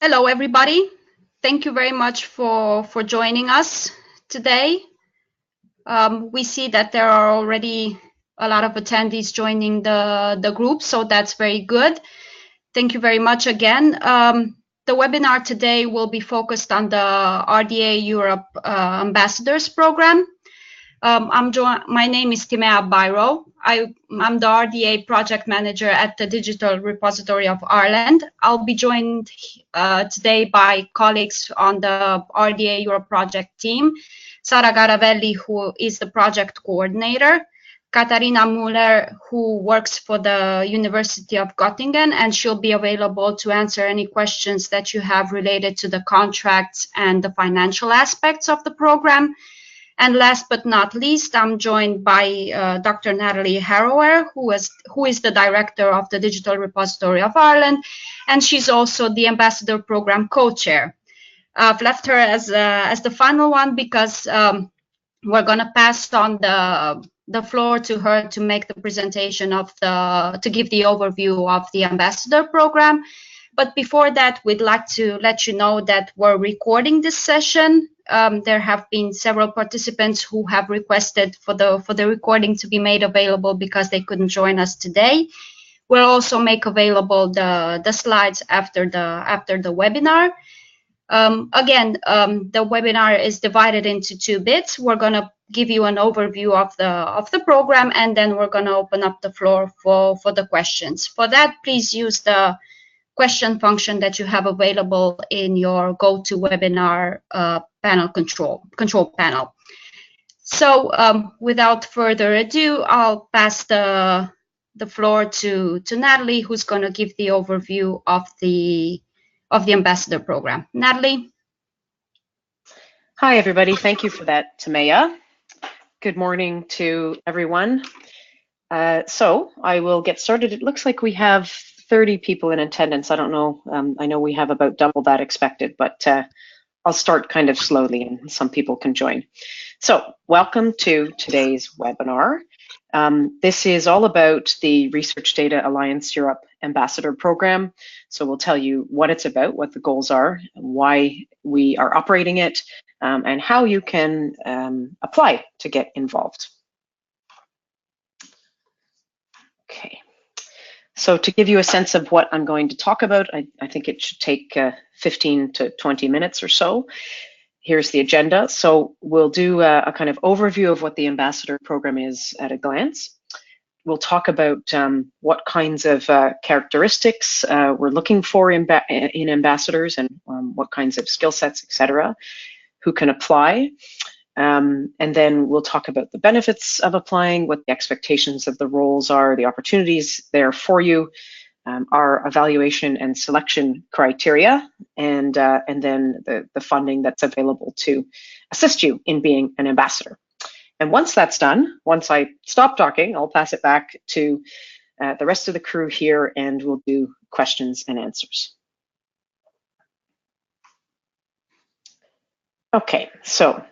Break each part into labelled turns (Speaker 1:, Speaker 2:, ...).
Speaker 1: Hello, everybody. Thank you very much for joining us today. We see that there are already a lot of attendees joining the group, so that's very good. Thank you very much again. The webinar today will be focused on the RDA Europe Ambassadors Program. My name is Timea Bairo. I'm the RDA project manager at the Digital Repository of Ireland. I'll be joined today by colleagues on the RDA Europe project team, Sara Garavelli, who is the project coordinator, Katarina Muller, who works for the University of Göttingen, and she'll be available to answer any questions that you have related to the contracts and the financial aspects of the program. And last but not least, I'm joined by Dr. Natalie Harrower, who is the director of the Digital Repository of Ireland, and she's also the Ambassador Program co-chair. I've left her as the final one because we're going to pass on the floor to her to make the presentation to give the overview of the Ambassador Program. But before that, we'd like to let you know that we're recording this session. There have been several participants who have requested for the recording to be made available because they couldn't join us today. We'll also make available the slides after the webinar. Again, the webinar is divided into two bits. We're going to give you an overview of the program, and then we're going to open up the floor for the questions. For that, please use the question function that you have available in your GoToWebinar panel control panel. So without further ado, I'll pass the floor to Natalie, who's going to give the overview of the Ambassador Program. Natalie.
Speaker 2: Hi, everybody. Thank you for that, Timea. Good morning to everyone. So I will get started. It looks like we have 30 people in attendance. I don't know. I know we have about double that expected, but I'll start kind of slowly and some people can join. So welcome to today's webinar. This is all about the Research Data Alliance Europe Ambassador Program. So we'll tell you what it's about, what the goals are, why we are operating it, and how you can apply to get involved. Okay. So to give you a sense of what I'm going to talk about, I think it should take 15 to 20 minutes or so. Here's the agenda. So we'll do a kind of overview of what the Ambassador Program is at a glance. We'll talk about what kinds of characteristics we're looking for in ambassadors and what kinds of skill sets, etc., who can apply. And then we'll talk about the benefits of applying, what the expectations of the roles are, the opportunities there for you, our evaluation and selection criteria, and then the funding that's available to assist you in being an ambassador. And once that's done, once I stop talking, I'll pass it back to the rest of the crew here and we'll do questions and answers. Okay, so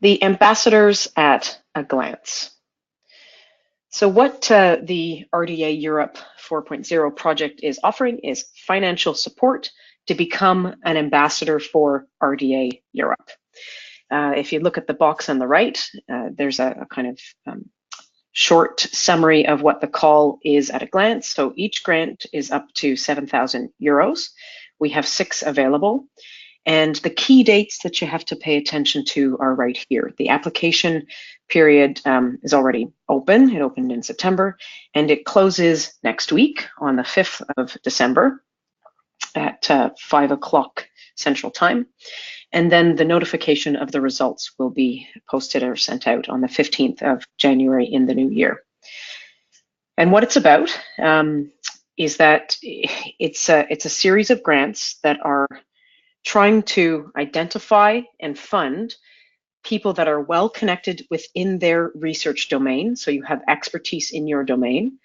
Speaker 2: the ambassadors at a glance. So what the RDA Europe 4.0 project is offering is financial support to become an ambassador for RDA Europe. If you look at the box on the right, there's a kind of short summary of what the call is at a glance. So each grant is up to 7,000 euros. We have 6 available. And the key dates that you have to pay attention to are right here. The application period is already open. It opened in September, and it closes next week on the 5th of December at 5 o'clock Central Time. And then the notification of the results will be posted or sent out on the 15th of January in the new year. And what it's about is that it's a series of grants that are trying to identify and fund people that are well connected within their research domain, so you have expertise in your domain,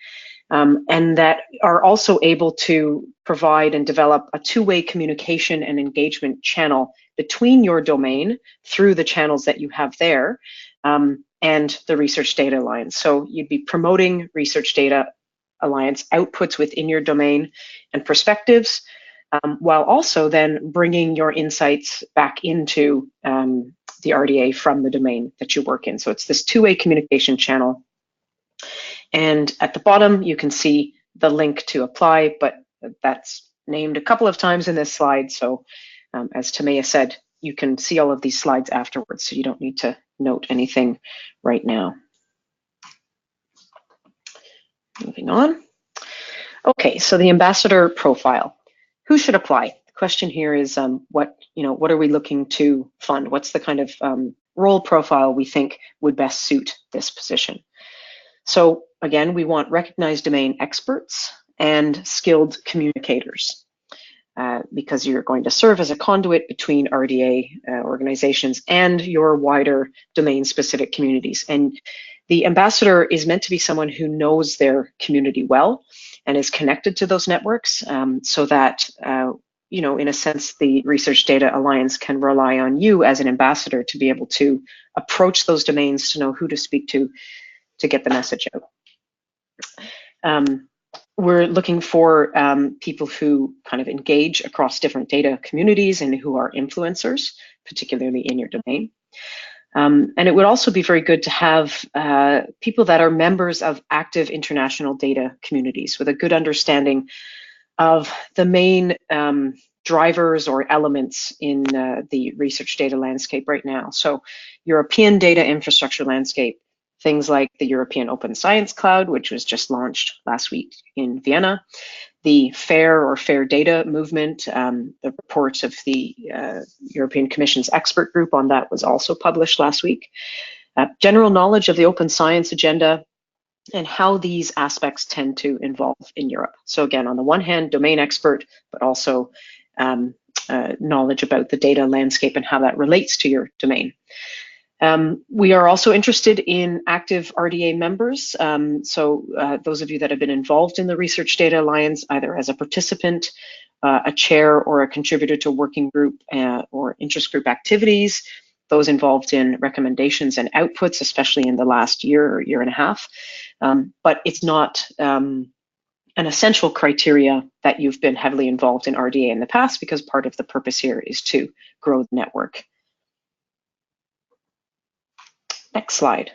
Speaker 2: and that are also able to provide and develop a two-way communication and engagement channel between your domain through the channels that you have there and the Research Data Alliance. So you'd be promoting Research Data Alliance outputs within your domain and perspectives, while also then bringing your insights back into the RDA from the domain that you work in. So it's this two-way communication channel. And at the bottom, you can see the link to apply, but that's named a couple of times in this slide. So as Tamaya said, you can see all of these slides afterwards, so you don't need to note anything right now. Moving on. Okay, so the ambassador profile. Who should apply? The question here is what are we looking to fund? What's the kind of role profile we think would best suit this position? So again, we want recognized domain experts and skilled communicators because you're going to serve as a conduit between RDA organizations and your wider domain-specific communities. And the ambassador is meant to be someone who knows their community well and is connected to those networks so that, in a sense, the Research Data Alliance can rely on you as an ambassador to be able to approach those domains, to know who to speak to get the message out. We're looking for people who kind of engage across different data communities and who are influencers, particularly in your domain. And it would also be very good to have people that are members of active international data communities with a good understanding of the main drivers or elements in the research data landscape right now. So European data infrastructure landscape, things like the European Open Science Cloud, which was just launched last week in Vienna, the FAIR data movement, the report of the European Commission's expert group on that was also published last week. General knowledge of the open science agenda and how these aspects tend to evolve in Europe. So again, on the one hand, domain expert, but also knowledge about the data landscape and how that relates to your domain. We are also interested in active RDA members. Those of you that have been involved in the Research Data Alliance, either as a participant, a chair, or a contributor to working group or interest group activities, those involved in recommendations and outputs, especially in the last year or year and a half. But it's not an essential criteria that you've been heavily involved in RDA in the past, because part of the purpose here is to grow the network. Next slide.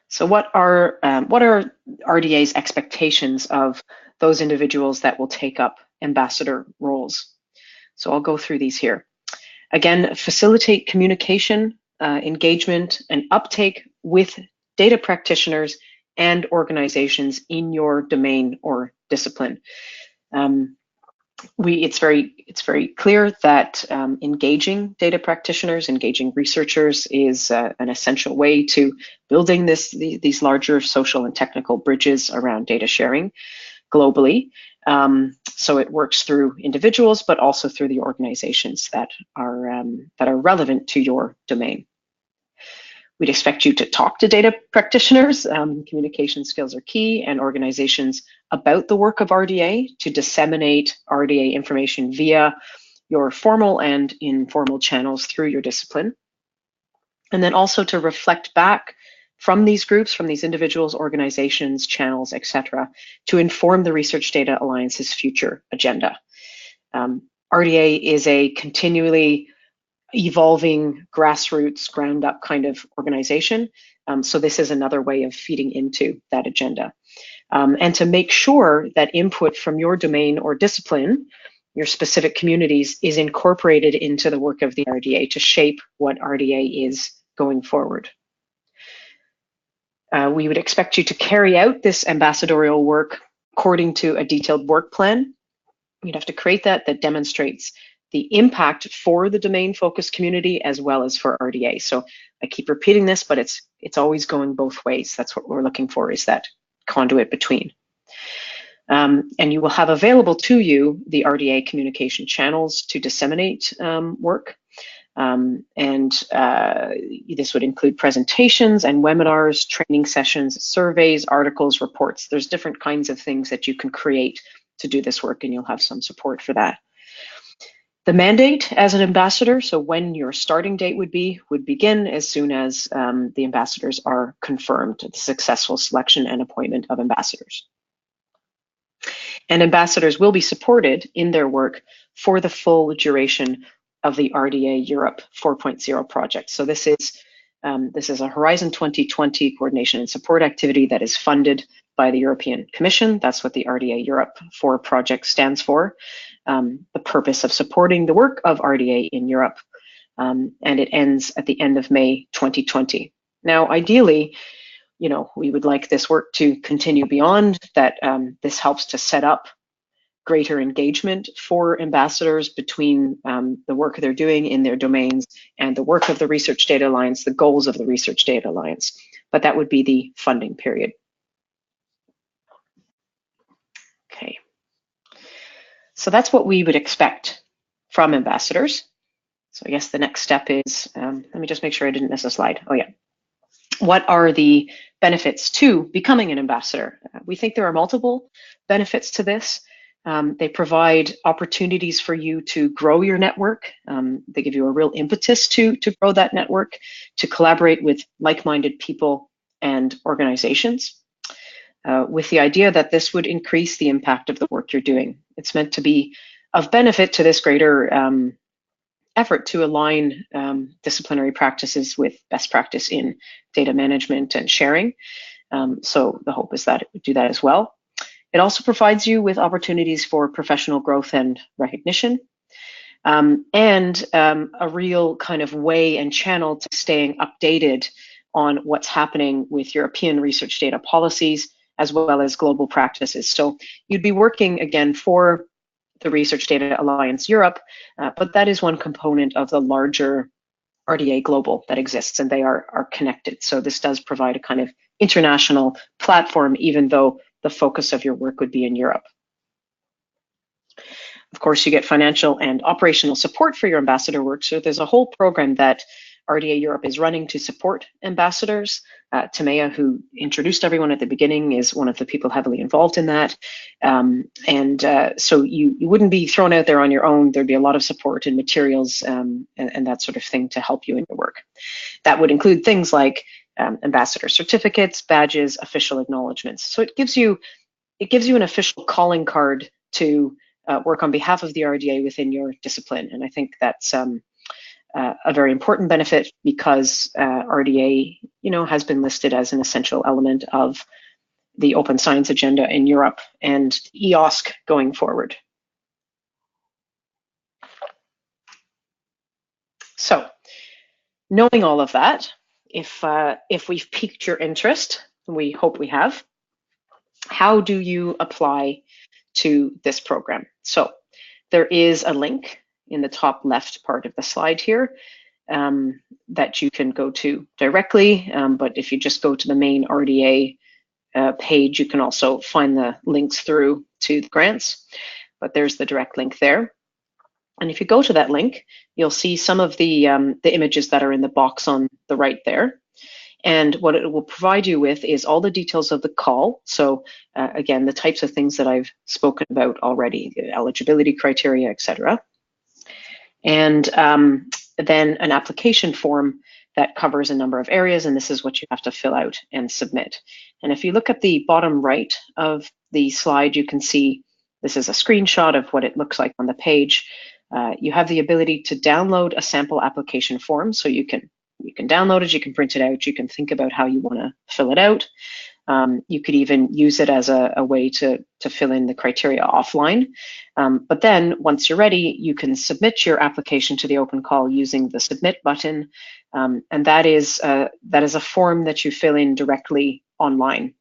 Speaker 2: So what are RDA's expectations of those individuals that will take up ambassador roles? So I'll go through these here. Again, facilitate communication, engagement, and uptake with data practitioners and organizations in your domain or discipline. It's very clear that engaging data practitioners, engaging researchers is an essential way to building these larger social and technical bridges around data sharing globally. So it works through individuals, but also through the organizations that are relevant to your domain. We'd expect you to talk to data practitioners. Communication skills are key, and organizations about the work of RDA to disseminate RDA information via your formal and informal channels through your discipline. And then also to reflect back from these groups, from these individuals, organizations, channels, etc., to inform the Research Data Alliance's future agenda. RDA is a continually evolving grassroots, ground up kind of organization. So this is another way of feeding into that agenda. And to make sure that input from your domain or discipline, your specific communities, is incorporated into the work of the RDA to shape what RDA is going forward. We would expect you to carry out this ambassadorial work according to a detailed work plan. You'd have to create that demonstrates the impact for the domain-focused community as well as for RDA. So I keep repeating this, but it's always going both ways. That's what we're looking for, is that conduit between. And you will have available to you the RDA communication channels to disseminate work. This would include presentations and webinars, training sessions, surveys, articles, reports. There's different kinds of things that you can create to do this work, and you'll have some support for that. The mandate as an ambassador, so when your starting date would begin as soon as the ambassadors are confirmed, the successful selection and appointment of ambassadors. And ambassadors will be supported in their work for the full duration of the RDA Europe 4.0 project. So this is a Horizon 2020 coordination and support activity that is funded by the European Commission. That's what the RDA Europe 4 project stands for. The purpose of supporting the work of RDA in Europe. And it ends at the end of May 2020. Now, ideally, we would like this work to continue beyond that. This helps to set up greater engagement for ambassadors between the work they're doing in their domains and the work of the Research Data Alliance, the goals of the Research Data Alliance. But that would be the funding period. Okay. So that's what we would expect from ambassadors. So I guess the next step is, let me just make sure I didn't miss a slide. Oh yeah. What are the benefits to becoming an ambassador? We think there are multiple benefits to this. They provide opportunities for you to grow your network. They give you a real impetus to grow that network, to collaborate with like-minded people and organizations, with the idea that this would increase the impact of the work you're doing. It's meant to be of benefit to this greater effort to align disciplinary practices with best practice in data management and sharing. So the hope is that it would do that as well. It also provides you with opportunities for professional growth and recognition, and a real kind of way and channel to staying updated on what's happening with European research data policies, as well as global practices. So you'd be working again for the Research Data Alliance Europe, but that is one component of the larger RDA Global that exists, and they are connected. So this does provide a kind of international platform, even though the focus of your work would be in Europe. Of course, you get financial and operational support for your ambassador work. So there's a whole program that RDA Europe is running to support ambassadors. Timea, who introduced everyone at the beginning, is one of the people heavily involved in that. So you wouldn't be thrown out there on your own. There'd be a lot of support and materials and that sort of thing to help you in your work. That would include things like ambassador certificates, badges, official acknowledgements. So it gives you an official calling card to work on behalf of the RDA within your discipline. And I think that's a very important benefit, because RDA, has been listed as an essential element of the open science agenda in Europe and EOSC going forward. So, knowing all of that, if we've piqued your interest, we hope we have, how do you apply to this program? So, there is a link in the top left part of the slide here that you can go to directly, but if you just go to the main RDA page, you can also find the links through to the grants, but there's the direct link there. And if you go to that link, you'll see some of the images that are in the box on the right there. And what it will provide you with is all the details of the call. So again, the types of things that I've spoken about already, the eligibility criteria, etc. And then an application form that covers a number of areas, and this is what you have to fill out and submit. And if you look at the bottom right of the slide, you can see this is a screenshot of what it looks like on the page. You have the ability to download a sample application form, so you can download it, you can print it out, you can think about how you want to fill it out. You could even use it as a way to fill in the criteria offline. But then once you're ready, you can submit your application to the open call using the submit button. And that is a form that you fill in directly online.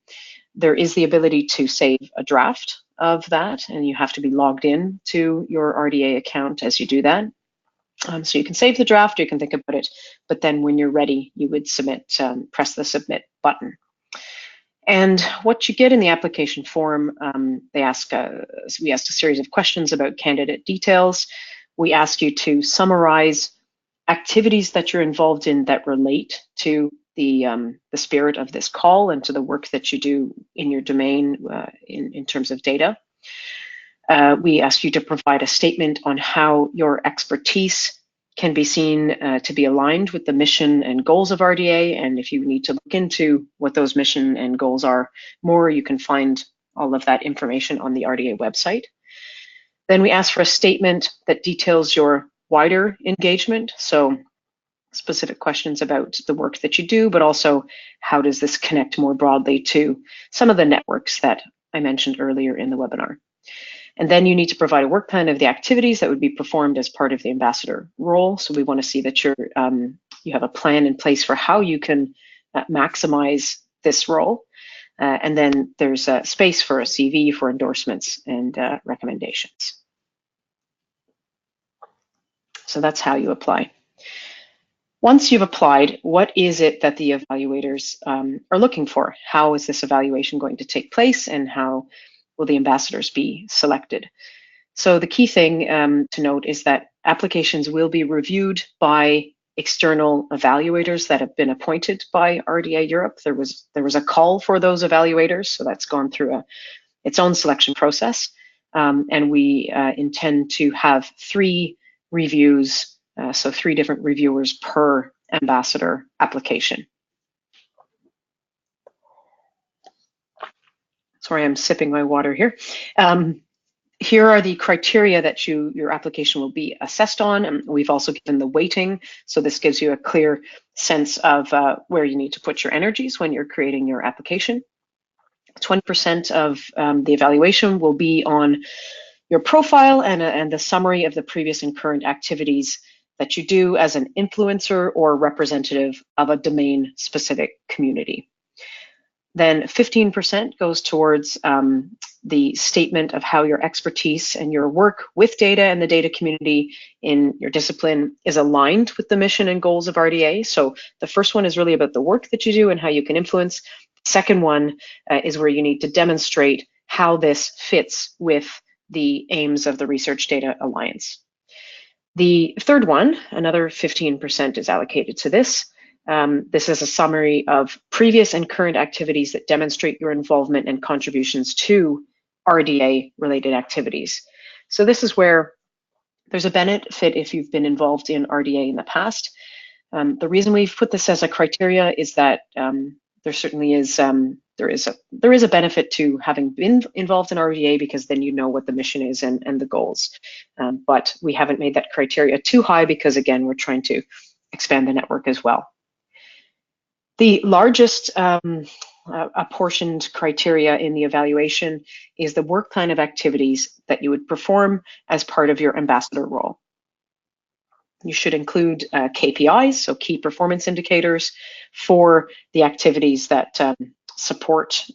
Speaker 2: There is the ability to save a draft of that, and you have to be logged in to your RDA account as you do that. So you can save the draft, you can think about it, but then when you're ready, you would submit, press the submit button. And what you get in the application form, we asked a series of questions about candidate details. We ask you to summarize activities that you're involved in that relate to the spirit of this call and to the work that you do in your domain in terms of data. We ask you to provide a statement on how your expertise can be seen to be aligned with the mission and goals of RDA. And if you need to look into what those mission and goals are more, you can find all of that information on the RDA website. Then we ask for a statement that details your wider engagement, so specific questions about the work that you do, but also how does this connect more broadly to some of the networks that I mentioned earlier in the webinar. And then you need to provide a work plan of the activities that would be performed as part of the ambassador role. So we want to see that you have a plan in place for how you can maximize this role. And then there's a space for a CV, for endorsements and recommendations. So that's how you apply. Once you've applied, what is it that the evaluators are looking for? How is this evaluation going to take place, and how will the ambassadors be selected? So the key thing to note is that applications will be reviewed by external evaluators that have been appointed by RDA Europe. There was a call for those evaluators, so that's gone through its own selection process, and we intend to have 3 reviews. So 3 different reviewers per ambassador application. Sorry, I'm sipping my water here. Here are the criteria that your application will be assessed on, and we've also given the weighting, so this gives you a clear sense of where you need to put your energies when you're creating your application. 20% of the evaluation will be on your profile and the summary of the previous and current activities that you do as an influencer or representative of a domain-specific community. Then 15% goes towards the statement of how your expertise and your work with data and the data community in your discipline is aligned with the mission and goals of RDA. So the first one is really about the work that you do and how you can influence. The second one is where you need to demonstrate how this fits with the aims of the Research Data Alliance. The third one, another 15% is allocated to this. This is a summary of previous and current activities that demonstrate your involvement and contributions to RDA-related activities. So this is where there's a benefit if you've been involved in RDA in the past. The reason we've put this as a criteria is that there certainly is there is a benefit to having been involved in RDA, because then you know what the mission is and the goals. But we haven't made that criteria too high because, again, we're trying to expand the network as well. The largest apportioned criteria in the evaluation is the work plan of activities that you would perform as part of your ambassador role. You should include KPIs, so key performance indicators, for the activities that support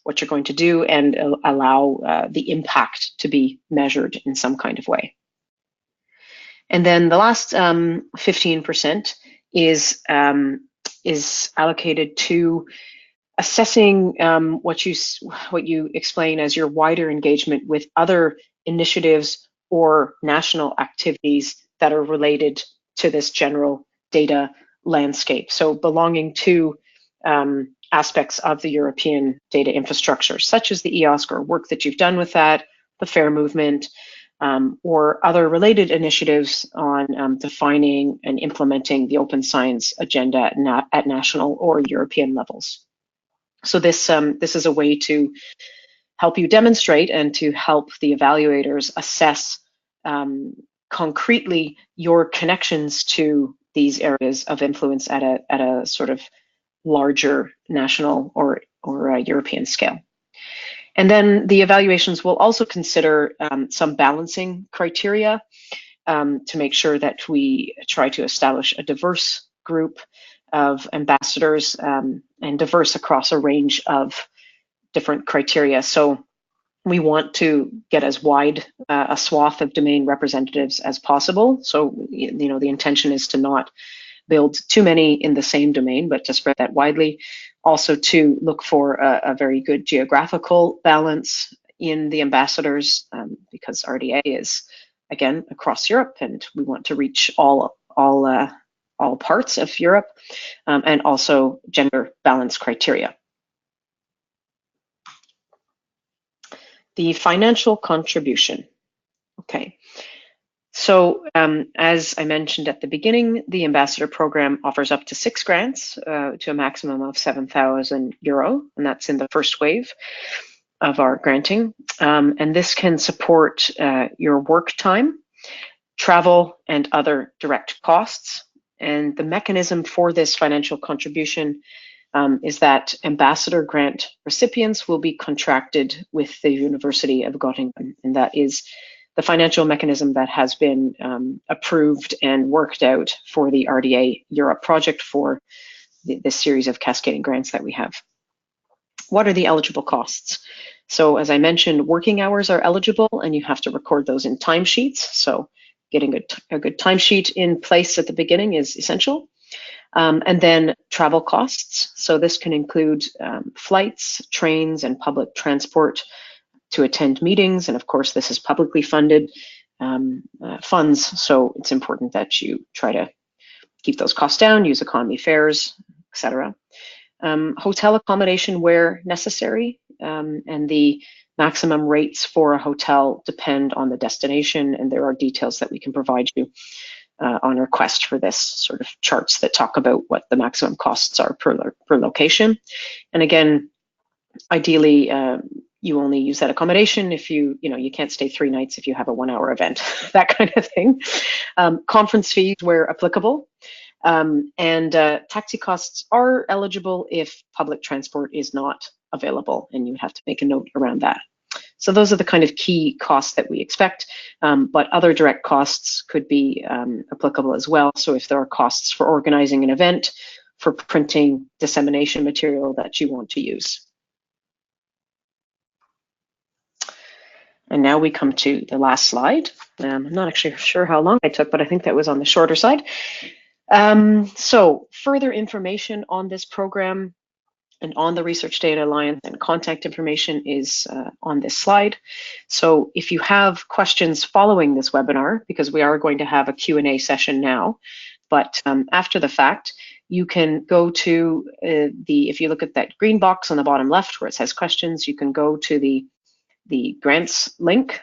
Speaker 2: what you're going to do and allow the impact to be measured in some kind of way. And then the last 15% is allocated to assessing what you explain as your wider engagement with other initiatives or national activities that are related to this general data landscape. So belonging to aspects of the European data infrastructure, such as the EOSC or work that you've done with that, the FAIR movement, or other related initiatives on defining and implementing the open science agenda at national or European levels. So this is a way to help you demonstrate and to help the evaluators assess concretely your connections to these areas of influence at a sort of larger national or European scale. And then the evaluations will also consider some balancing criteria to make sure that we try to establish a diverse group of ambassadors and diverse across a range of different criteria. So we want to get as wide a swath of domain representatives as possible. So, you know, the intention is to not build too many in the same domain, but to spread that widely. Also to look for a very good geographical balance in the ambassadors, because RDA is, again, across Europe, and we want to reach all parts of Europe, and also gender balance criteria. The financial contribution. Okay. So as I mentioned at the beginning, the Ambassador Program offers up to 6 grants to a maximum of €7,000, and that's in the first wave. of our granting, and this can support your work time, travel, and other direct costs. And the mechanism for this financial contribution is that ambassador grant recipients will be contracted with the University of Göttingen, and that is the financial mechanism that has been approved and worked out for the RDA Europe project for this series of cascading grants that we have. What are the eligible costs? So as I mentioned, working hours are eligible and you have to record those in timesheets. So getting a good timesheet in place at the beginning is essential. And then travel costs. So this can include flights, trains, and public transport to attend meetings. And of course, this is publicly funded funds. So it's important that you try to keep those costs down, use economy fares, etc. Hotel accommodation where necessary, and the maximum rates for a hotel depend on the destination, and there are details that we can provide you on request for this, sort of charts that talk about what the maximum costs are per location. And again, ideally, you only use that accommodation if you can't stay 3 nights if you have a 1-hour event, that kind of thing. Conference fees where applicable. And taxi costs are eligible if public transport is not available, and you have to make a note around that. So those are the kind of key costs that we expect, but other direct costs could be applicable as well. So if there are costs for organizing an event, for printing dissemination material that you want to use. And now we come to the last slide. I'm not actually sure how long I took, but I think that was on the shorter side. So further information on this program and on the Research Data Alliance and contact information is on this slide. So if you have questions following this webinar, because we are going to have a Q&A session now, but after the fact, you can go to if you look at that green box on the bottom left where it says questions, you can go to the grants link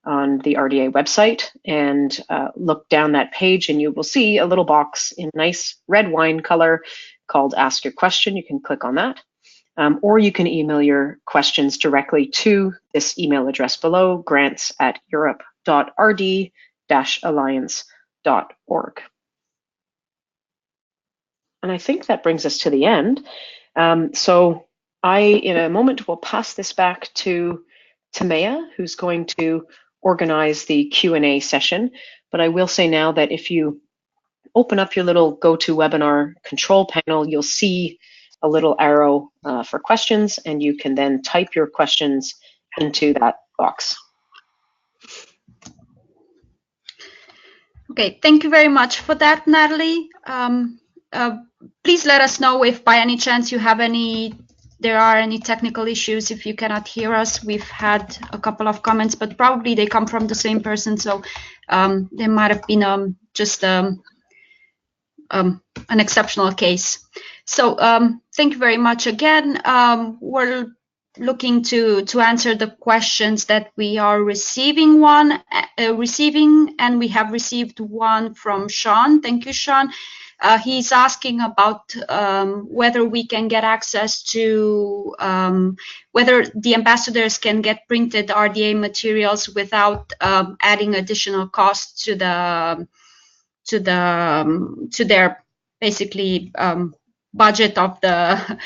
Speaker 2: on the RDA website and look down that page, and you will see a little box in nice red wine color called Ask Your Question. You can click on that, or you can email your questions directly to this email address below, grants@europe.rd-alliance.org. And I think that brings us to the end. So I, in a moment, will pass this back to Timea, who's going to organize the Q&A session. But I will say now that if you open up your little GoToWebinar control panel, you'll see a little arrow for questions, and you can then type your questions into that box.
Speaker 1: Okay, thank you very much for that, Natalie. Please let us know if by any chance there are any technical issues if you cannot hear us. We've had a couple of comments, but probably they come from the same person, so there might have been just an exceptional case. So thank you very much again. We're looking to answer the questions that we are receiving, and we have received one from Sean. Thank you, Sean. He's asking about whether we can get access to whether the ambassadors can get printed RDA materials without adding additional costs to their basically budget of the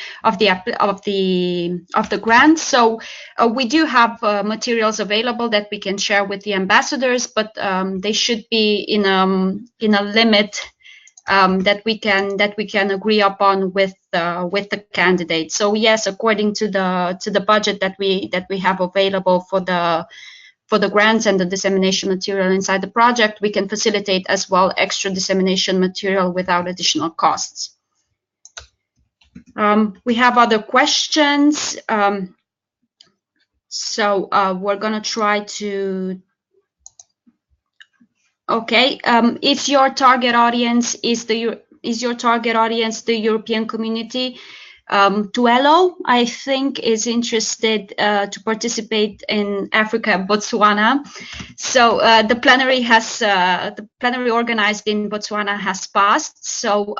Speaker 1: grant. So we do have materials available that we can share with the ambassadors, but they should be in a limit that we can agree upon with the candidate. So yes, according to the budget that we have available for the grants and the dissemination material inside the project, we can facilitate as well extra dissemination material without additional costs. We have other questions. So we're gonna try to. Okay, is your target audience the European community? Tuelo, I think, is interested to participate in Africa and Botswana. So the plenary organized in Botswana has passed. So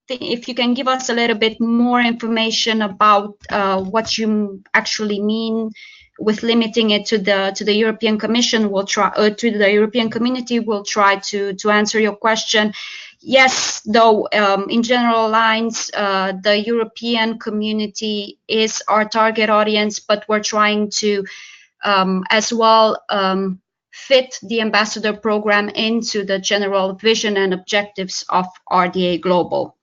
Speaker 1: if you can give us a little bit more information about what you actually mean with limiting it to the European Commission, we'll try to the European Community. We'll try to answer your question. Yes, though, in general lines, the European Community is our target audience, but we're trying to as well fit the ambassador program into the general vision and objectives of RDA Global.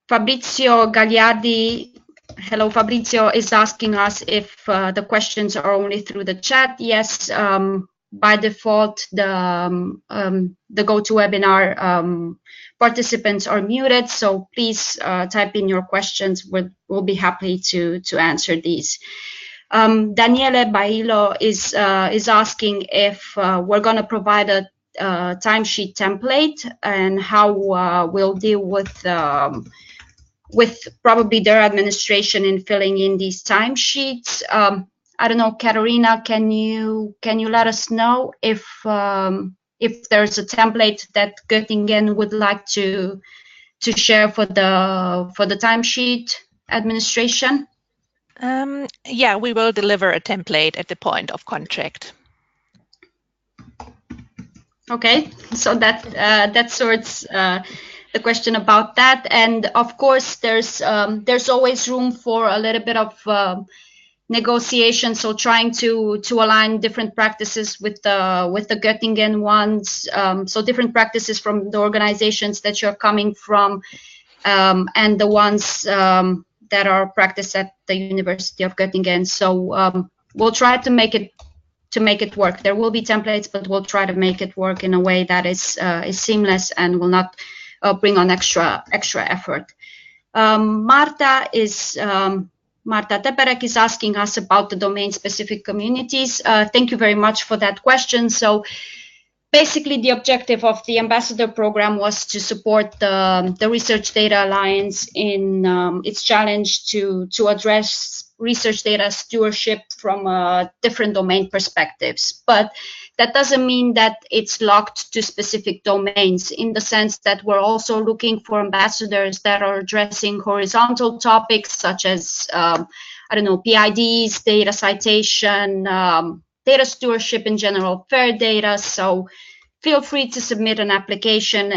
Speaker 1: Fabrizio Gagliardi, hello Fabrizio, is asking us if the questions are only through the chat. Yes, by default, the GoToWebinar participants are muted, so please type in your questions. We'll be happy to answer these. Daniele Bailo is asking if we're going to provide a timesheet template and how we'll deal with probably their administration in filling in these timesheets. I don't know, Katerina, can you let us know if there's a template that Göttingen would like to share for the timesheet administration?
Speaker 3: Yeah, we will deliver a template at the point of contract.
Speaker 1: Okay, so that sorts the question about that. And of course, there's always room for a little bit of negotiation. So trying to align different practices with the Göttingen ones. So different practices from the organizations that you're coming from, and the ones that are practiced at the University of Göttingen. So we'll try to make it work. There will be templates, but we'll try to make it work in a way that is seamless and will not bring on extra effort. Marta Teperek is asking us about the domain-specific communities. Thank you very much for that question. So basically, the objective of the Ambassador Program was to support the Research Data Alliance in its challenge to address research data stewardship from different domain perspectives. But that doesn't mean that it's locked to specific domains, in the sense that we're also looking for ambassadors that are addressing horizontal topics such as, I don't know, PIDs, data citation, data stewardship in general, fair data. So feel free to submit an application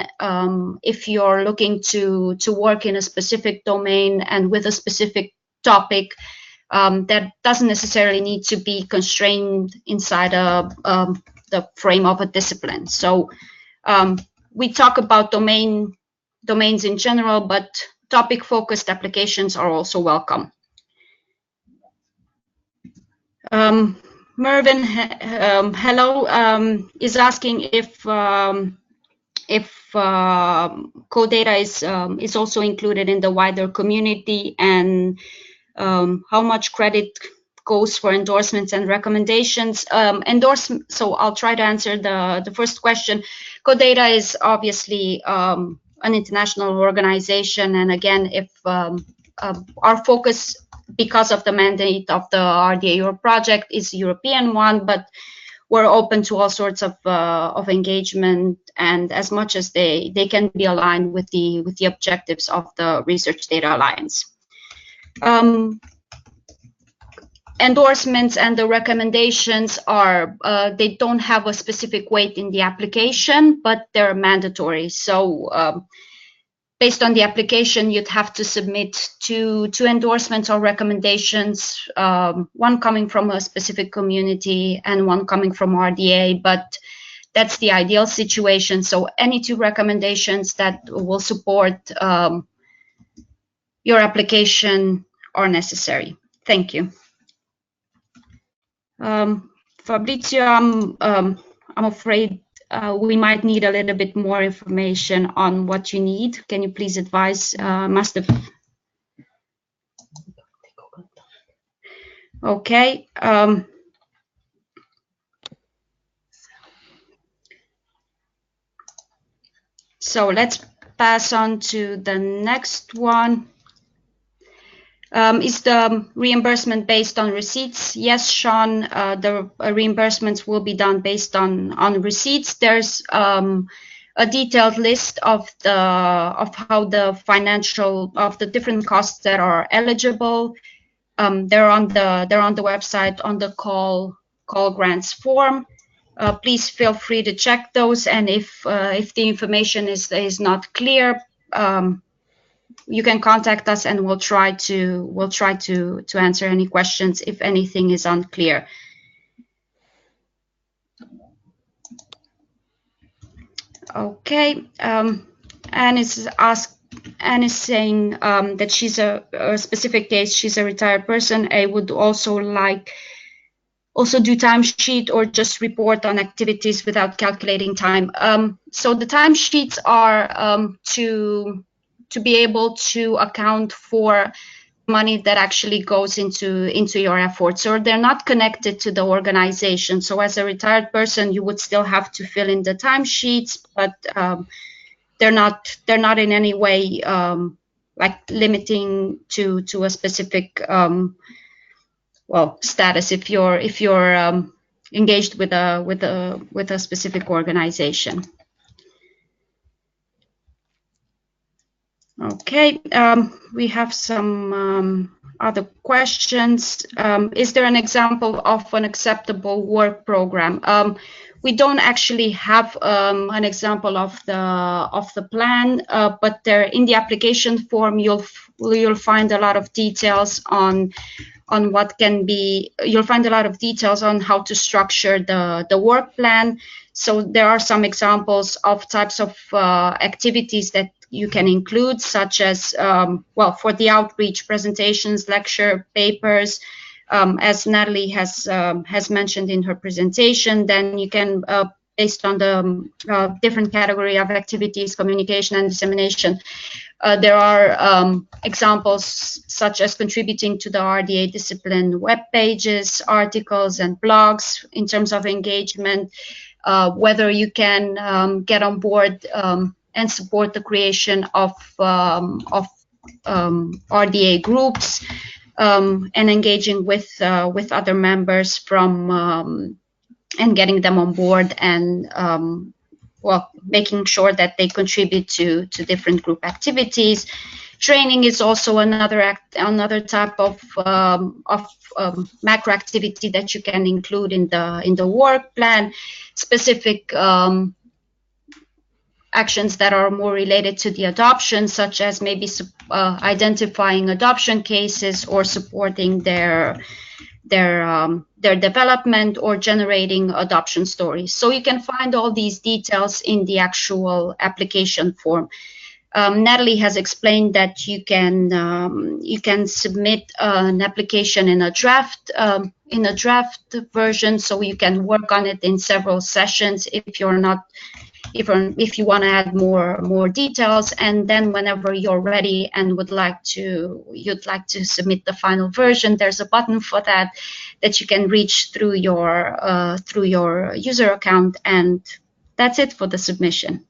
Speaker 1: if you're looking to work in a specific domain and with a specific topic. That doesn't necessarily need to be constrained inside the frame of a discipline. So we talk about domains in general, but topic-focused applications are also welcome. Mervyn, hello, is asking if CoData is also included in the wider community, and how much credit goes for endorsements and recommendations. So I'll try to answer the first question. CoData is obviously an international organization, and again, if our focus, because of the mandate of the RDA Europe project, is a European one, but we're open to all sorts of engagement, and as much as they can be aligned with the objectives of the Research Data Alliance. Endorsements and the recommendations are, they don't have a specific weight in the application, but they're mandatory. So based on the application, you'd have to submit two endorsements or recommendations, one coming from a specific community and one coming from RDA, but that's the ideal situation. So any two recommendations that will support your application are necessary. Thank you. Fabrizio, I'm afraid we might need a little bit more information on what you need. Can you please advise? Must have. Okay. So let's pass on to the next one. Is the reimbursement based on receipts? Yes, Sean, the reimbursements will be done based on receipts. There's a detailed list of how the different costs that are eligible. They're on the website on the call grants form. Please feel free to check those, and if the information is not clear, you can contact us, and we'll try to answer any questions if anything is unclear. Okay, Anne is saying that she's a specific case. She's a retired person. I would also do timesheet or just report on activities without calculating time. So the timesheets are to be able to account for money that actually goes into your efforts, or they're not connected to the organization. So as a retired person, you would still have to fill in the timesheets, but they're not in any way like limiting to a specific status if you're engaged with a specific organization. Okay, we have some other questions. Is there an example of an acceptable work program? We don't actually have an example of the plan, but there in the application form you'll find a lot of details on what can be. You'll find a lot of details on how to structure the work plan. So there are some examples of types of activities that you can include, such as, for the outreach, presentations, lecture, papers, as Natalie has mentioned in her presentation. Then you can, based on the different category of activities, communication and dissemination, there are examples such as contributing to the RDA discipline web pages, articles, and blogs in terms of engagement, whether you can get on board and support the creation of RDA groups, and engaging with other members from and getting them on board, and making sure that they contribute to different group activities. Training is also another type of macro activity that you can include in the work plan. Specific actions that are more related to the adoption, such as maybe identifying adoption cases or supporting their development or generating adoption stories. So you can find all these details in the actual application form. Natalie has explained that you can submit an application in a draft version, so you can work on it in several sessions if you want to add more details, and then whenever you're ready and you'd like to submit the final version, there's a button for that you can reach through your user account, and that's it for the submission.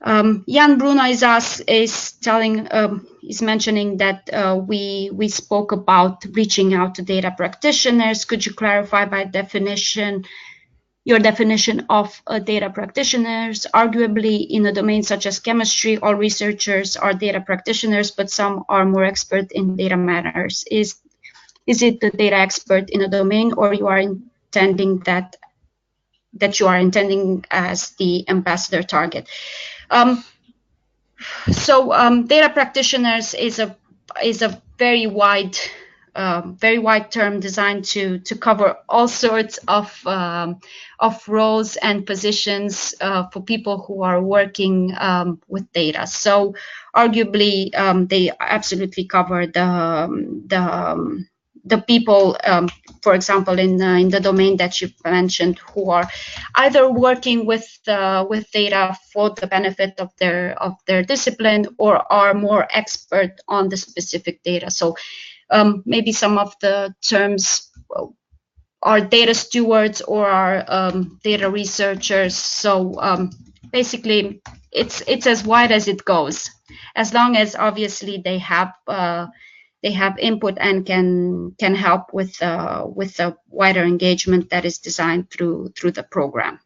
Speaker 1: Jan Bruno is mentioning that we spoke about reaching out to data practitioners. Could you clarify by definition your definition of data practitioners? Arguably, in a domain such as chemistry, all researchers are data practitioners, but some are more expert in data matters. Is it the data expert in a domain, or you are intending that you are intending as the ambassador target? Data practitioners is a very wide term designed to cover all sorts of roles and positions for people who are working with data. So arguably, they absolutely cover the people, for example, in the domain that you mentioned, who are either working with data for the benefit of their discipline, or are more expert on the specific data. So maybe some of the terms are data stewards or are data researchers. So basically, it's as wide as it goes, as long as obviously they have input and can help with a wider engagement that is designed through the program.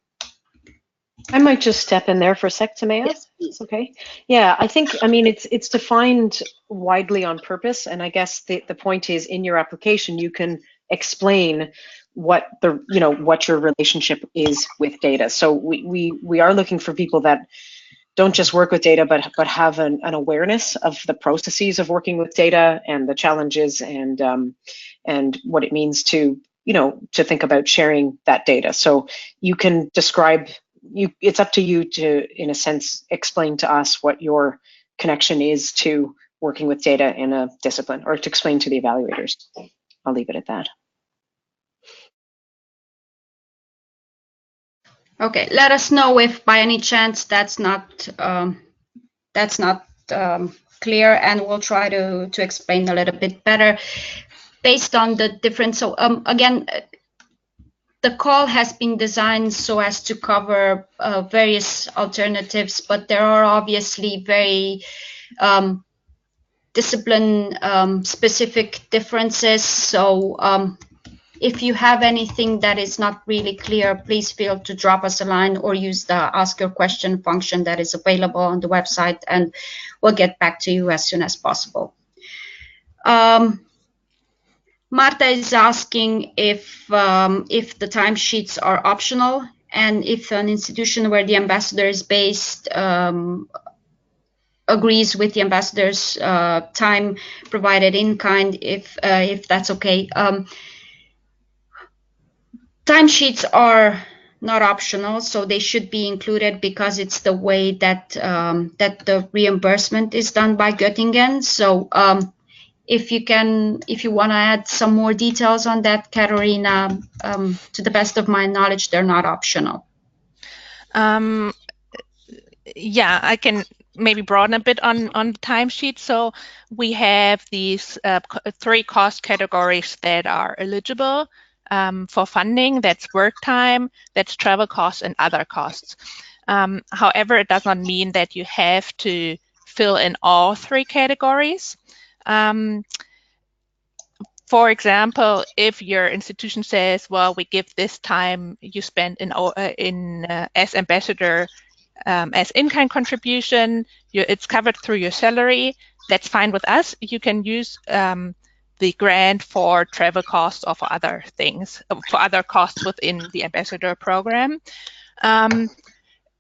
Speaker 2: I might just step in there for a sec, Timea.
Speaker 1: Yes, please.
Speaker 2: Okay. Yeah, I mean, it's defined widely on purpose, and I guess the point is in your application you can explain what what your relationship is with data. So we are looking for people that don't just work with data, but have an awareness of the processes of working with data and the challenges and what it means to to think about sharing that data. So you can describe. It's up to you to, in a sense, explain to us what your connection is to working with data in a discipline, or to explain to the evaluators. I'll leave it at that.
Speaker 1: Okay, let us know if by any chance that's not clear, and we'll try to explain a little bit better based on the difference. So again, the call has been designed so as to cover various alternatives, but there are obviously very discipline specific differences. So if you have anything that is not really clear, please feel to drop us a line or use the ask your question function that is available on the website, and we'll get back to you as soon as possible. Marta is asking if the timesheets are optional, and if an institution where the ambassador is based agrees with the ambassador's time provided in kind, if that's okay. Timesheets are not optional, so they should be included because it's the way that that the reimbursement is done by Göttingen. So if you want to add some more details on that, Katarina, to the best of my knowledge, they're not optional.
Speaker 3: Yeah, I can maybe broaden a bit on the timesheet. So we have these 3 cost categories that are eligible for funding. That's work time, that's travel costs, and other costs. However, it does not mean that you have to fill in all 3 categories. For example, if your institution says, well, we give this time you spend as ambassador as in-kind contribution, it's covered through your salary, that's fine with us. You can use the grant for travel costs or for other things, for other costs within the ambassador program.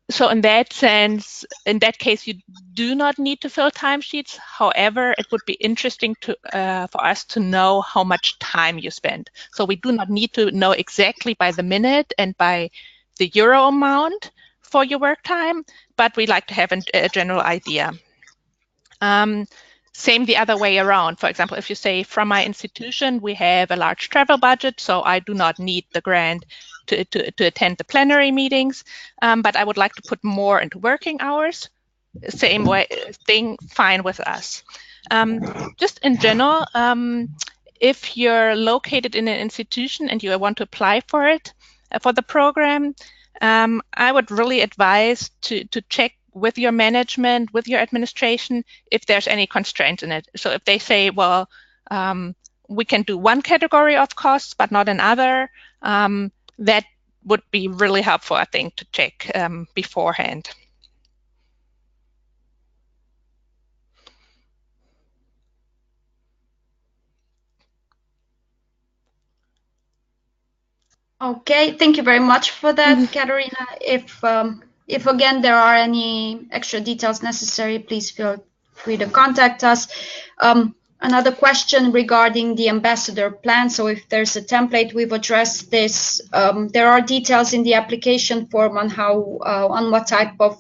Speaker 3: So in that sense, in that case, you do not need to fill timesheets. However, it would be interesting for us to know how much time you spend. So we do not need to know exactly by the minute and by the euro amount for your work time, but we like to have a general idea. Same the other way around. For example, if you say, from my institution, we have a large travel budget, so I do not need the grant to attend the plenary meetings, but I would like to put more into working hours. Same way thing, fine with us. Just in general, if you're located in an institution and you want to apply for it, for the program, I would really advise to check with your management, with your administration, if there's any constraints in it. So if they say, well, we can do one category of costs, but not another, that would be really helpful, I think, to check beforehand.
Speaker 1: Okay, thank you very much for that, Katarina. If again there are any extra details necessary, please feel free to contact us. Another question regarding the ambassador plan. So if there's a template, we've addressed this. There are details in the application form on how on what type of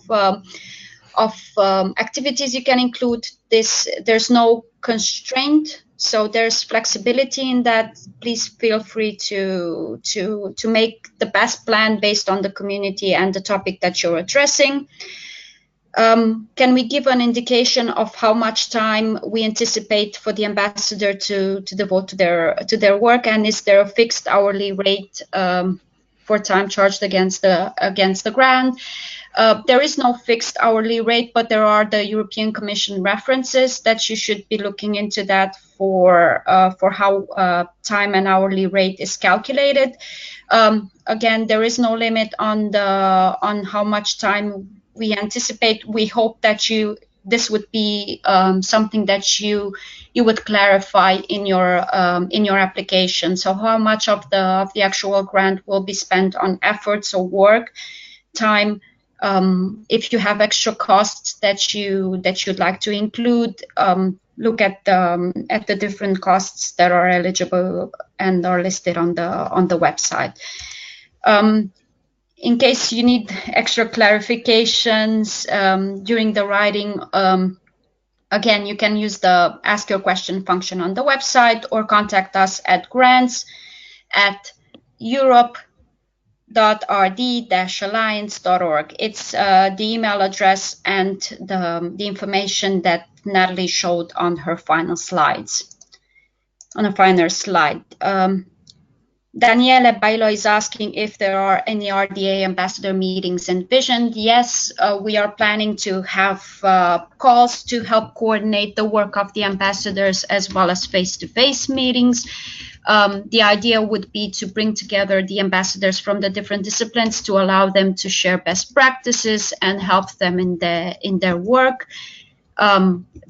Speaker 1: activities you can include this. There's no constraint, so there's flexibility in that. Please feel free to make the best plan based on the community and the topic that you're addressing. Can we give an indication of how much time we anticipate for the ambassador to devote to their work, and is there a fixed hourly rate time charged against the grant. There is no fixed hourly rate, but there are the European Commission references that you should be looking into that for how time and hourly rate is calculated. Again, there is no limit on how much time we anticipate. We hope that this would be something that you would clarify in your application. So how much of the actual grant will be spent on efforts or work, time. If you have extra costs that you'd like to include, look at the different costs that are eligible and are listed on the website. In case you need extra clarifications during the writing, again, you can use the Ask Your Question function on the website or contact us at grants@europe.rd-alliance.org. It's the email address and the information that Natalie showed on her final slide. Daniele Bailo is asking if there are any RDA ambassador meetings envisioned. Yes, we are planning to have calls to help coordinate the work of the ambassadors as well as face-to-face meetings. The idea would be to bring together the ambassadors from the different disciplines to allow them to share best practices and help them in their work.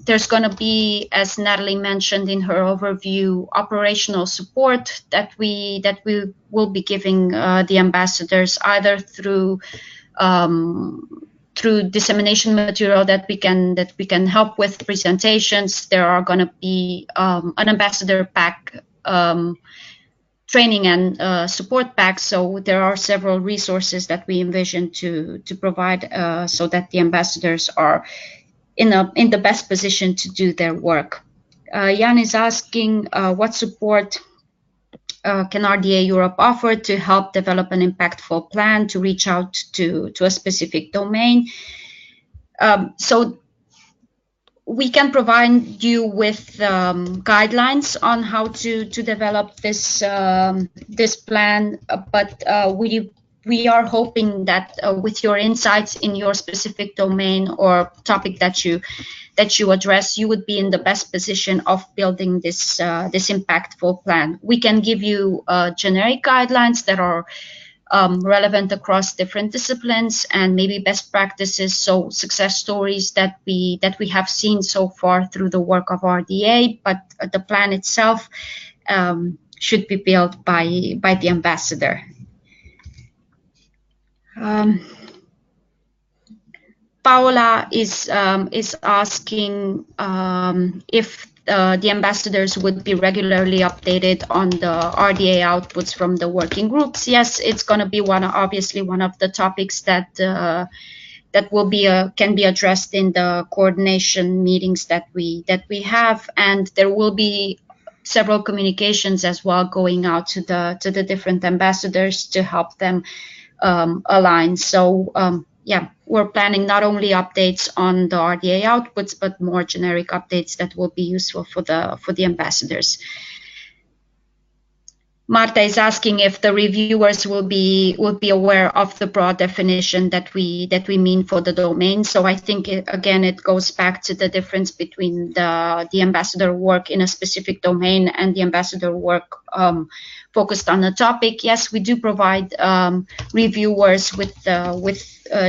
Speaker 1: There's going to be, as Natalie mentioned in her overview, operational support that we will be giving the ambassadors, either through dissemination material that we can help with presentations. There are going to be an ambassador pack, training and support pack. So there are several resources that we envision to provide so that the ambassadors are in the best position to do their work. Jan is asking what support can RDA Europe offer to help develop an impactful plan to reach out to a specific domain. So we can provide you with guidelines on how to develop this plan, but we are hoping that with your insights in your specific domain or topic that you address, you would be in the best position of building this impactful plan. We can give you generic guidelines that are relevant across different disciplines and maybe best practices, so success stories that we have seen so far through the work of RDA, but the plan itself should be built by the ambassador. Paola is asking if the ambassadors would be regularly updated on the RDA outputs from the working groups. Yes, it's going to be obviously one of the topics that will be can be addressed in the coordination meetings that we have, and there will be several communications as well going out to the different ambassadors to help them align. So yeah, we're planning not only updates on the RDA outputs, but more generic updates that will be useful for the ambassadors. Marta is asking if the reviewers will be aware of the broad definition that we mean for the domain. So I think again it goes back to the difference between the ambassador work in a specific domain and the ambassador work focused on a topic. Yes, we do provide reviewers with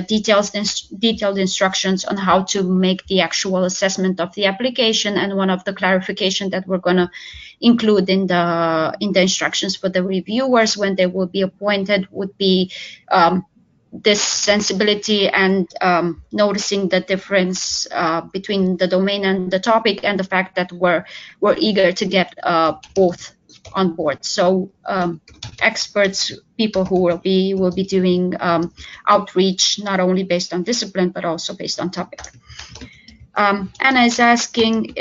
Speaker 1: detailed instructions on how to make the actual assessment of the application, and one of the clarification that we're going to include in the instructions for the reviewers when they will be appointed would be this sensibility and noticing the difference between the domain and the topic, and the fact that we're eager to get both on board. So experts, people who will be doing outreach not only based on discipline but also based on topic. Anna is asking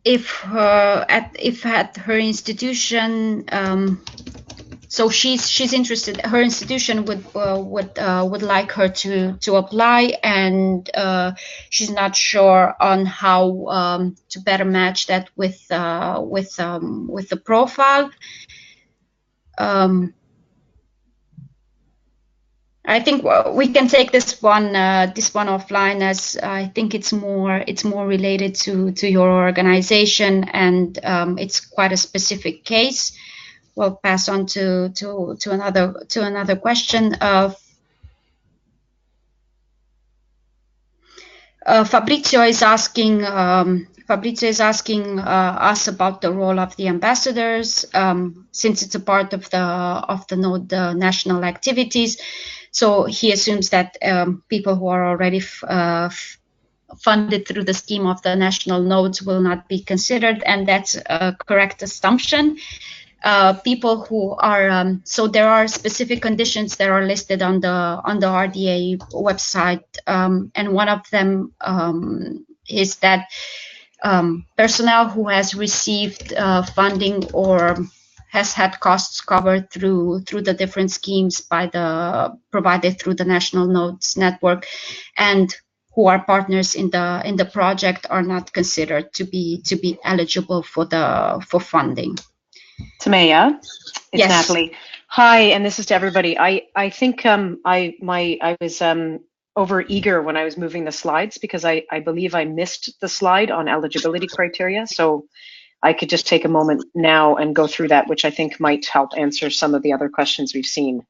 Speaker 1: if at her institution So she's interested. Her institution would like her to apply, and she's not sure on how to better match that with the profile. I think we can take this one offline, as I think it's more related to your organization, and it's quite a specific case. We'll pass on to another question. Fabrizio is asking us about the role of the ambassadors, since it's a part of the node, the national activities. So he assumes that people who are already funded through the scheme of the national nodes will not be considered, and that's a correct assumption. People who are so there are specific conditions that are listed on the RDA website, and one of them is that personnel who has received funding or has had costs covered through the different schemes provided through the national nodes network, and who are partners in the project, are not considered to be eligible for funding.
Speaker 2: Tamaya, it's
Speaker 1: Yes.
Speaker 2: Natalie. Hi, and this is to everybody. I think I was over eager when I was moving the slides, because I believe I missed the slide on eligibility criteria. So I could just take a moment now and go through that, which I think might help answer some of the other questions we've seen.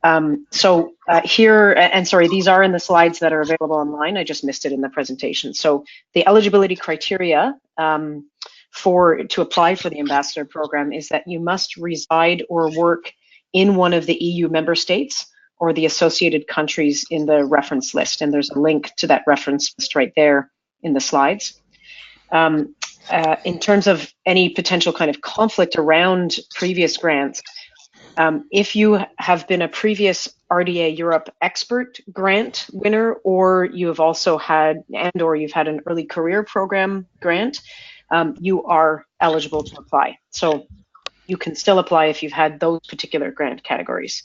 Speaker 2: Here, and sorry, these are in the slides that are available online. I just missed it in the presentation. So the eligibility criteria to apply for the ambassador program is that you must reside or work in one of the EU member states or the associated countries in the reference list. And there's a link to that reference list right there in the slides. In terms of any potential kind of conflict around previous grants, if you have been a previous RDA Europe expert grant winner, or you have also had, or you've had an early career program grant, you are eligible to apply. So you can still apply if you've had those particular grant categories.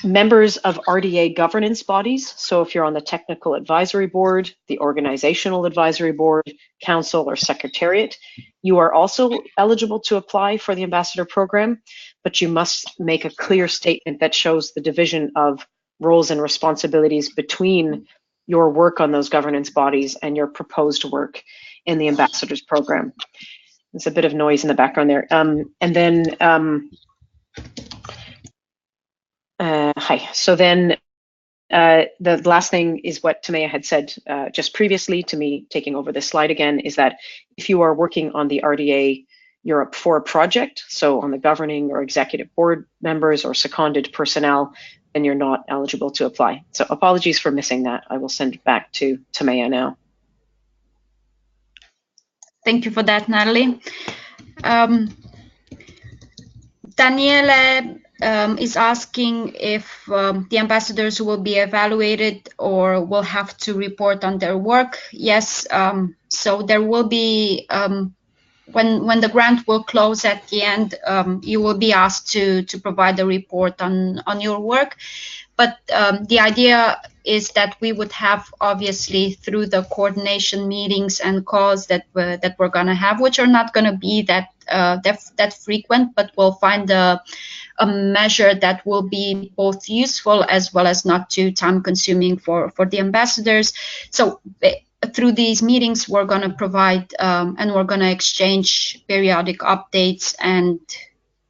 Speaker 2: Members of RDA governance bodies, so if you're on the technical advisory board, the organizational advisory board, council, or secretariat, you are also eligible to apply for the ambassador program, but you must make a clear statement that shows the division of roles and responsibilities between your work on those governance bodies and your proposed work in the ambassadors program. There's a bit of noise in the background there. Hi. So then the last thing is what Tamaya had said just previously to me, taking over this slide again, is that if you are working on the RDA Europe 4 project, so on the governing or executive board members or seconded personnel, then you're not eligible to apply. So apologies for missing that. I will send it back to Tamaya now.
Speaker 1: Thank you for that, Natalie. Daniele is asking if the ambassadors will be evaluated or will have to report on their work. Yes, so there will be, when the grant will close at the end, you will be asked to provide a report on your work. But the idea is that we would have, obviously, through the coordination meetings and calls that we're going to have, which are not going to be that frequent, but we'll find a measure that will be both useful as well as not too time-consuming for the ambassadors. So through these meetings, we're going to provide and we're going to exchange periodic updates, and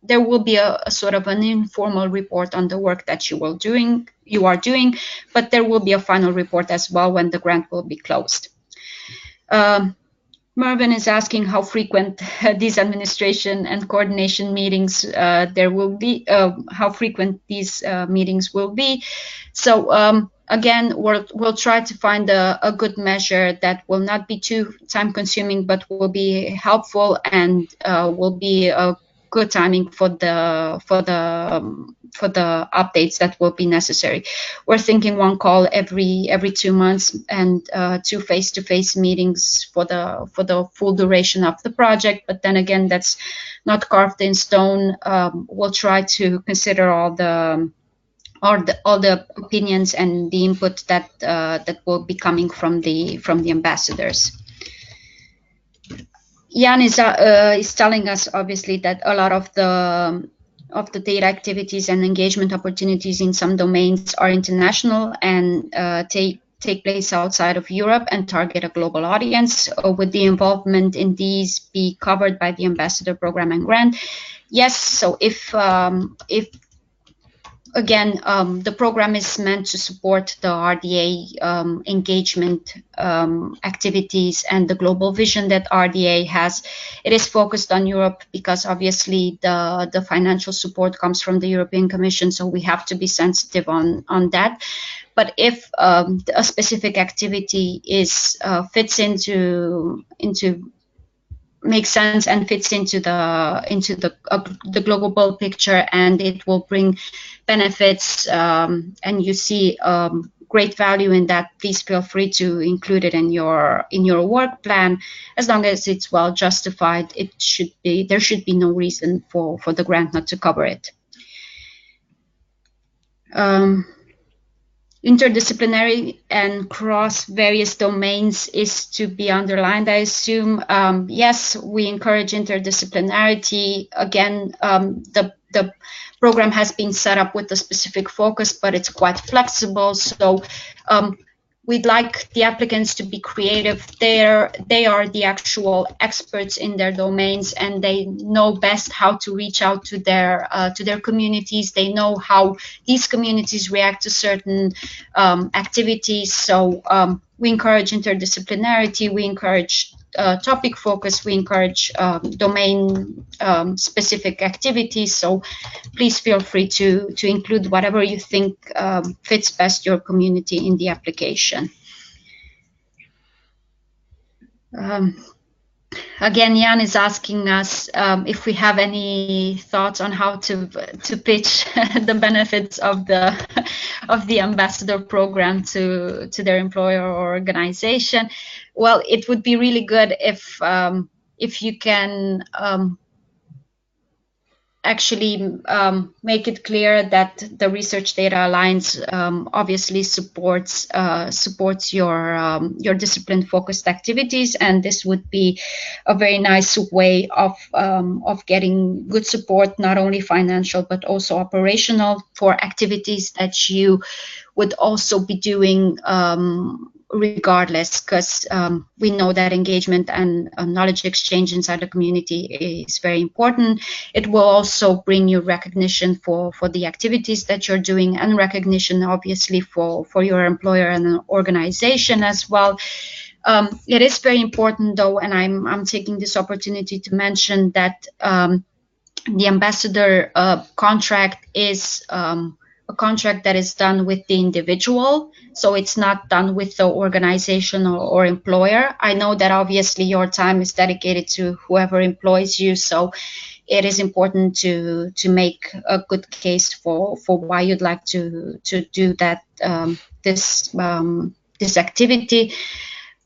Speaker 1: there will be a sort of an informal report on the work that you are doing, but there will be a final report as well when the grant will be closed. Mervyn is asking how frequent these administration and coordination meetings there will be, how frequent these meetings will be. So again, we'll try to find a good measure that will not be too time consuming, but will be helpful and will be good timing for the updates that will be necessary. We're thinking one call every 2 months and 2 face-to-face meetings for the full duration of the project. But then again, that's not carved in stone. We'll try to consider all the opinions and the input that will be coming from the ambassadors. Jan is telling us obviously that a lot of the data activities and engagement opportunities in some domains are international and take place outside of Europe and target a global audience. Would the involvement in these be covered by the ambassador program and grant? Yes. So if again, the program is meant to support the RDA engagement activities and the global vision that RDA has. It is focused on Europe because obviously the financial support comes from the European Commission, so we have to be sensitive on that. But if a specific activity fits into makes sense and fits into the global picture, and it will bring benefits, and you see great value in that, please feel free to include it in your work plan. As long as it's well justified, there should be no reason for the grant not to cover it. Interdisciplinary and cross various domains is to be underlined, I assume. Yes, we encourage interdisciplinarity. Again, the program has been set up with a specific focus, but it's quite flexible. So we'd like the applicants to be creative. They are the actual experts in their domains, and they know best how to reach out to their communities. They know how these communities react to certain activities. So we encourage interdisciplinarity. We encourage topic focus. We encourage domain specific activities. So please feel free to include whatever you think fits best your community in the application. Again, Jan is asking us if we have any thoughts on how to pitch the benefits of the ambassador program to their employer or organization. Well, it would be really good if you can actually make it clear that the Research Data Alliance obviously supports your discipline-focused activities, and this would be a very nice way of getting good support, not only financial but also operational, for activities that you would also be doing regardless, because we know that engagement and knowledge exchange inside the community is very important. It will also bring you recognition for the activities that you're doing, and recognition obviously for your employer and organization as well. It is very important though, and I'm taking this opportunity to mention that the ambassador contract is a contract that is done with the individual, so it's not done with the organization or employer. I know that obviously your time is dedicated to whoever employs you, so it is important to make a good case for why you'd like to do that this activity.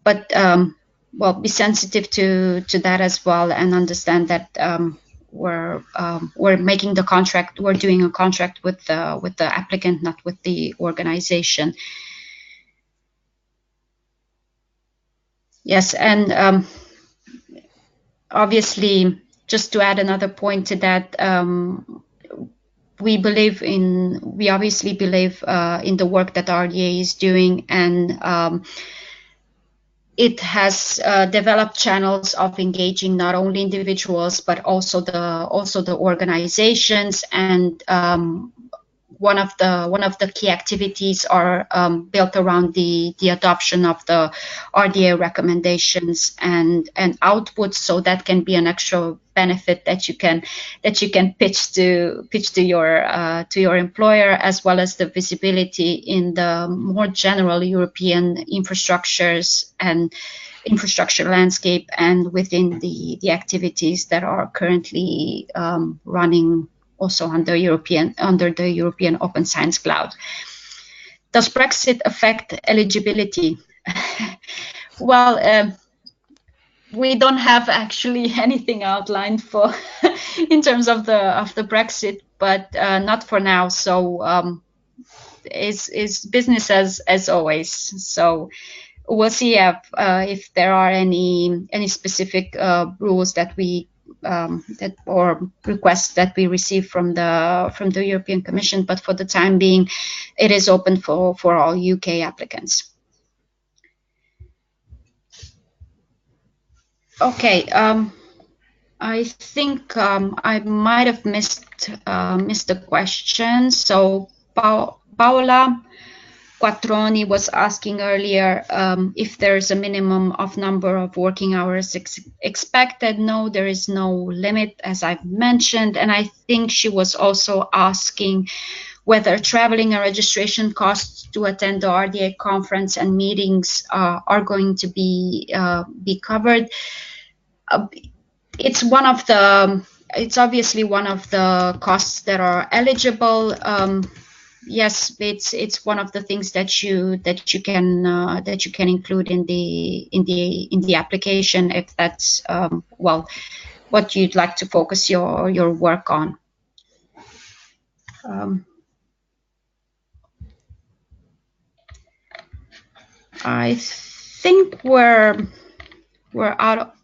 Speaker 1: But well, be sensitive to that as well, and understand that we're making the contract. We're doing a contract with the applicant, not with the organization. Yes, and obviously, just to add another point to that, we obviously believe in the work that RDA is doing, and it has developed channels of engaging not only individuals but also the organizations, and one of the key activities are built around the adoption of the RDA recommendations and outputs. So that can be an extra benefit that you can pitch to your employer, as well as the visibility in the more general European infrastrucures and infrastructure landscape, and within the activities that are currently running also under the European Open Science Cloud. Does Brexit affect eligibility? Well, we don't have actually anything outlined for in terms of the Brexit, but not for now. So it's business as always. So we'll see if there are any specific rules that we or requests that we receive from the European Commission. But for the time being, it is open for all UK applicants. Okay, I think I might have missed the question. So Paola Quattroni was asking earlier if there's a minimum of number of working hours expected. No, there is no limit, as I've mentioned. And I think she was also asking whether traveling and registration costs to attend the RDA conference and meetings are going to be covered. It's obviously one of the costs that are eligible. Yes, it's one of the things that you can include in the application, if that's well, what you'd like to focus your work on. I think we're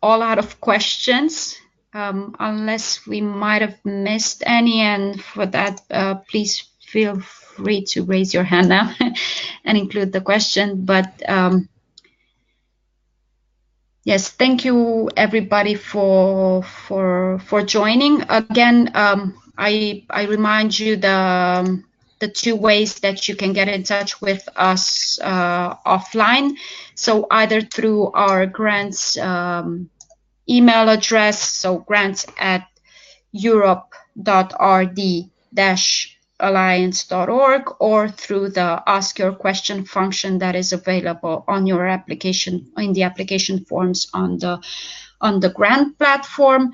Speaker 1: all out of questions, unless we might have missed any, and for that, please feel free to raise your hand now and include the question. But yes, thank you everybody for joining. Again, I remind you the two ways that you can get in touch with us offline. So either through our grants email address, so grants@europe.rd-alliance.org, or through the Ask Your Question function that is available on your application, in the application forms on the grant platform.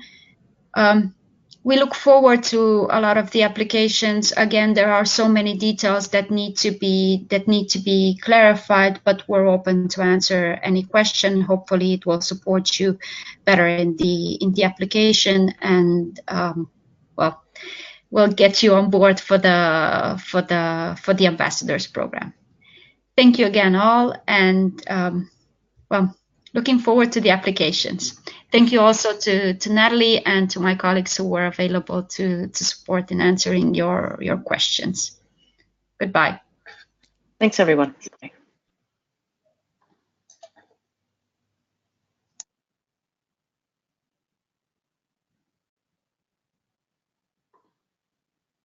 Speaker 1: We look forward to a lot of the applications. Again, there are so many details that need to be clarified, but we're open to answer any question. Hopefully, it will support you better in the application, and well, we'll get you on board for the ambassadors program. Thank you again, all, and well, looking forward to the applications. Thank you also to Natalie and to my colleagues who were available to support in answering your questions. Goodbye.
Speaker 2: Thanks, everyone. Bye.